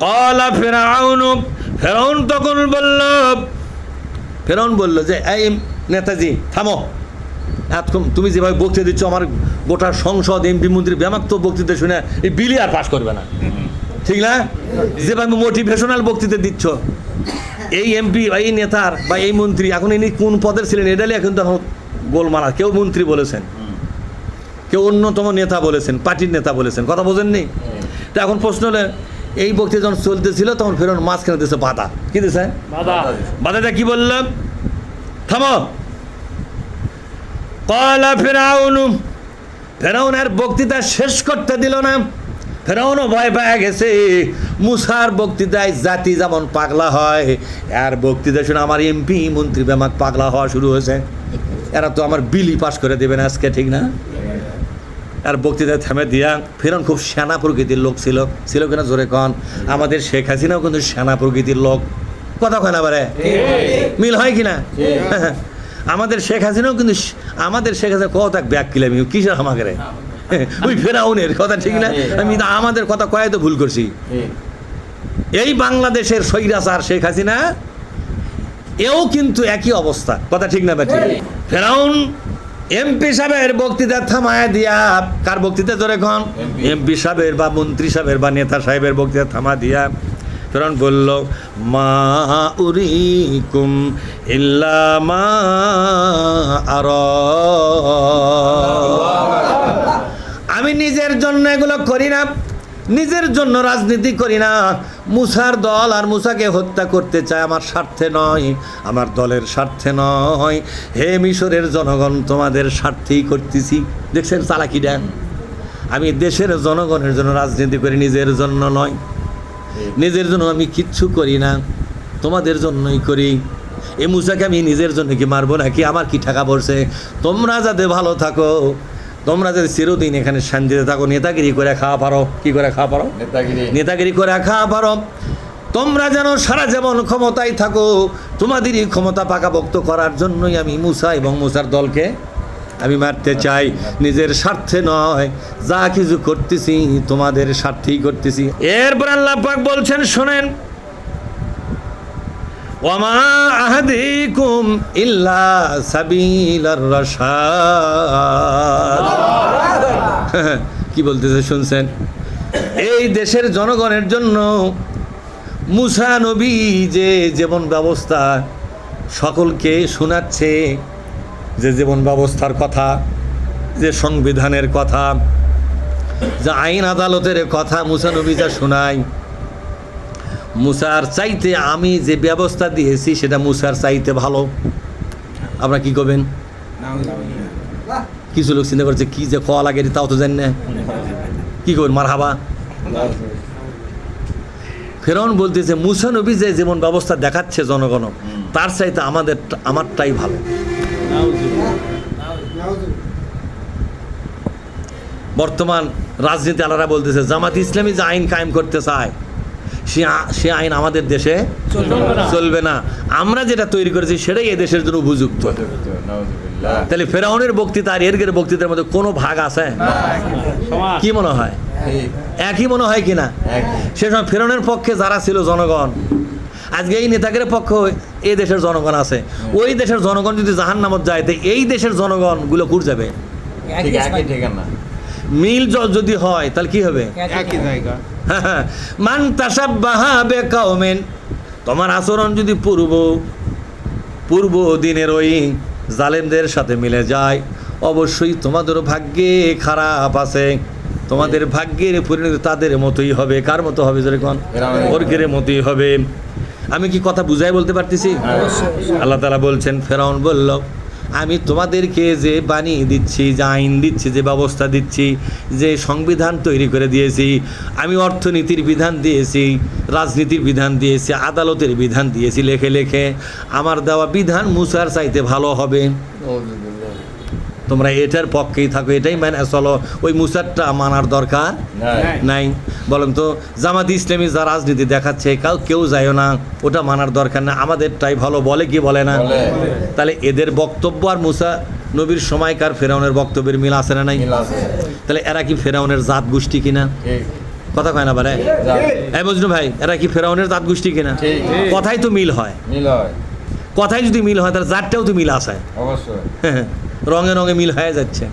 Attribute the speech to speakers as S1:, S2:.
S1: ক্বালা ফিরআউন, ফিরআউন তখন বলল, ফিরআউন বলল যে এই নেতাজি থামো, এতক্ষণ তুমি যেভাবে বক্তৃতা দিচ্ছ আমার গোটা সংসদ এমপি মন্ত্রী ব্যামাক্ত বক্তৃতা শুনে এই বিলি আর পাশ করবে না, ঠিক না? যেভাবে মোটিভেশনাল বক্তৃতা দিচ্ছ, এই এমপি বা এই নেতার বা এই মন্ত্রী এখন ইনি কোন পদের ছিলেন এটা নিয়ে কিন্তু এখন গোলমালা, কেউ মন্ত্রী বলেছেন, কেউ অন্যতম নেতা বলেছেন, পার্টির নেতা বলেছেন, কথা বোঝেননি? তো এখন প্রশ্ন হলে এই বক্তৃতা যখন চলতেছিল তখন ফেরন মাঝখানে দিয়েছে বাধা, কি দিয়েছে বাধাটা কি বললাম? থামো। ক্বালা ফিরআউন, ফেরাউন আর বক্তৃতা শেষ করতে দিল না, ফেরাউনও ভয় পেয়ে গেছে। মুসার বক্তৃতায় জাতি যেমন পাগলা হয়, আর বক্তৃতা শুনে আমার এমপি মন্ত্রী বেমাক পাগলা হওয়া শুরু হয়েছে, এরা তো আমার বিলি পাস করে দেবেন আজকে, ঠিক না? আর বক্তৃতা থেমে দিয়া, ফেরাউন খুব সেনা প্রকৃতির লোক ছিল, ছিল কিনা জোরে কন? আমাদের শেখ হাসিনাও কিন্তু সেনা প্রকৃতির লোক, কথা কয় না বারে, মিল হয় কিনা? আমাদের শেখ হাসিনাও কিন্তু, আমাদের শেখ হাসিনা কত এক ব্যাগ কিলামি কিসের আমাকে ওই ফেরাউনের কথা, ঠিক না? আমি আমাদের কথা কয়ে তো ভুল করছি। এই বাংলাদেশের স্বৈরাচার শেখ হাসিনা এও কিন্তু একই অবস্থা, কথা ঠিক না বেঠিক? ফেরাউন এমপি সাহেবের বক্তৃতা থামায় দিয়া, কার বক্তৃতা ধরে এখন? এমপি সাহেবের বা মন্ত্রী সাহেবের বা নেতা সাহেবের বক্তৃতা থামা দিয়া ফেরাউন বলল, মা উরিকুম ইল্লা মা আরা, আমি নিজের জন্য এগুলো করি না, নিজের জন্য রাজনীতি করি না। মুসার দল আর মুসাকে হত্যা করতে চায় আমার স্বার্থে নয়, আমার দলের স্বার্থে নয়। হে মিশরের জনগণ, তোমাদের স্বার্থেই করতেছি। দেখছেন চালাকিটা? আমি দেশের জনগণের জন্য রাজনীতি করি, নিজের জন্য নয়। নিজের জন্য আমি কিচ্ছু করি না, তোমাদের জন্যই করি। এই মুসাকে আমি নিজের জন্য কি মারবো নাকি? আমার কি টাকা পড়ছে? তোমরা যাতে ভালো থাকো, তোমরা যদি চিরদিন এখানে শান্তিতে থাকো, নেতাগিরি করে খাওয়া পারো, কি করে খাওয়া পারো? নেতাগিরি করে খাওয়া পারো। তোমরা যেন সারা জীবন ক্ষমতায় থাকো, তোমাদেরই ক্ষমতা পাকাপোক্ত করার জন্যই আমি মুসা এবং মুসার দলকে আমি মারতে চাই, নিজের স্বার্থে নয়। যা কিছু করতেছি তোমাদের স্বার্থেই করতেছি। এরপর আল্লাহ পাক বলছেন, শোনেন, ওয়ামা আহাদিকুম ইল্লা সাবিলার রাশাদ। কি বলতেছে শুনছেন? এই দেশের জনগণের জন্য মুসা নবী যে জীবন ব্যবস্থা সকলকে শোনাচ্ছে, যে জীবন ব্যবস্থার কথা, যে সংবিধানের কথা, যে আইন আদালতের কথা মুসা নবী যা শোনায়, মুসার চাইতে আমি যে ব্যবস্থা দিয়েছি সেটা মুসার চাইতে ভালো। আপনারা কি করবেন? কিছু লোক চিন্তা করছে কি যে খাওয়া লাগে তাও তো জানি না, কি করবেন? মারহাবা। ফেরাউন বলতেছে মুসা নবী যে যেমন ব্যবস্থা দেখাচ্ছে জনগণ, তার চাইতে আমারটাই ভালো। বর্তমান রাজনীতি আলারা বলতেছে জামাত ইসলামী যে আইন কায়েম করতে চায় সে আইন আমাদের দেশে চলবে না, আমরা যেটা তৈরি করেছি সেটাই এই দেশের জন্য উপযুক্ত। তাহলে ফেরাউনের বক্তৃতা আর এর বক্তৃতার মধ্যে কোনো ভাগ আছে? কি মনে হয়? একই মনে হয় কিনা? সে সময় ফেরাউনের পক্ষে যারা ছিল জনগণ, আজকে এই নেতাদের পক্ষে এই দেশের জনগণ আছে। ওই দেশের জনগণ যদি জাহান্নামত যায়, তো এই দেশের জনগণ গুলো কুর যাবে? মিল যদি হয় তাহলে কি হবে? একই জায়গা। মান তাসাব্বাহা বিকাওমিন, তোমার আচরণ যদি পূর্ব দিনের ওই জালেমদের সাথে মিলে যায়, অবশ্যই তোমাদের ভাগ্যে খারাপ আছে, তোমাদের ভাগ্যের পরিণতি তাদের মতোই হবে। কার মতো হবে? যেরকম ওরকের মতোই হবে। আমি কি কথা বুঝাই বলতে পারতেছি? আল্লাহ তাআলা বলছেন, ফেরাউন বলল, আমি তোমাদেরকে যে বানিয়ে দিচ্ছি, যে আইন দিচ্ছি, যে ব্যবস্থা দিচ্ছি, যে সংবিধান তৈরি করে দিয়েছি, আমি অর্থনীতির বিধান দিয়েছি, রাজনীতির বিধান দিয়েছি, আদালতের বিধান দিয়েছি, লেখে লেখে আমার দেওয়া বিধান মুসার চাইতে ভালো হবে। তোমরা এটার পক্ষেই থাকো, এটাই মানে চলো, ওই মুসারটা মানার দরকার নাই। বলেন তো জামাত ইসলামী যা রাজনীতি দেখাচ্ছে কেউ যায়ও না, ওটা মানার দরকার না, আমাদেরটাই ভালো, বলে কি বলে না? তাহলে এদের বক্তব্য আর মুসা নবীর সময়কার ফেরাউনের বক্তব্যের মিল আছে না নাই? তাহলে এরা কি ফেরাউনের জাত গোষ্ঠী কিনা? কথা কয় না পারে এই মজনু ভাই এরা কি ফেরাউনের জাত গোষ্ঠী কিনা
S2: ঠিক।
S1: কথাই তো মিল হয়
S2: মিল হয়
S1: কথাই যদি মিল হয় তাহলে জাতটাও তো মিল আছে
S2: অবশ্যই
S1: রঙে রঙে মিল হয়ে যাচ্ছে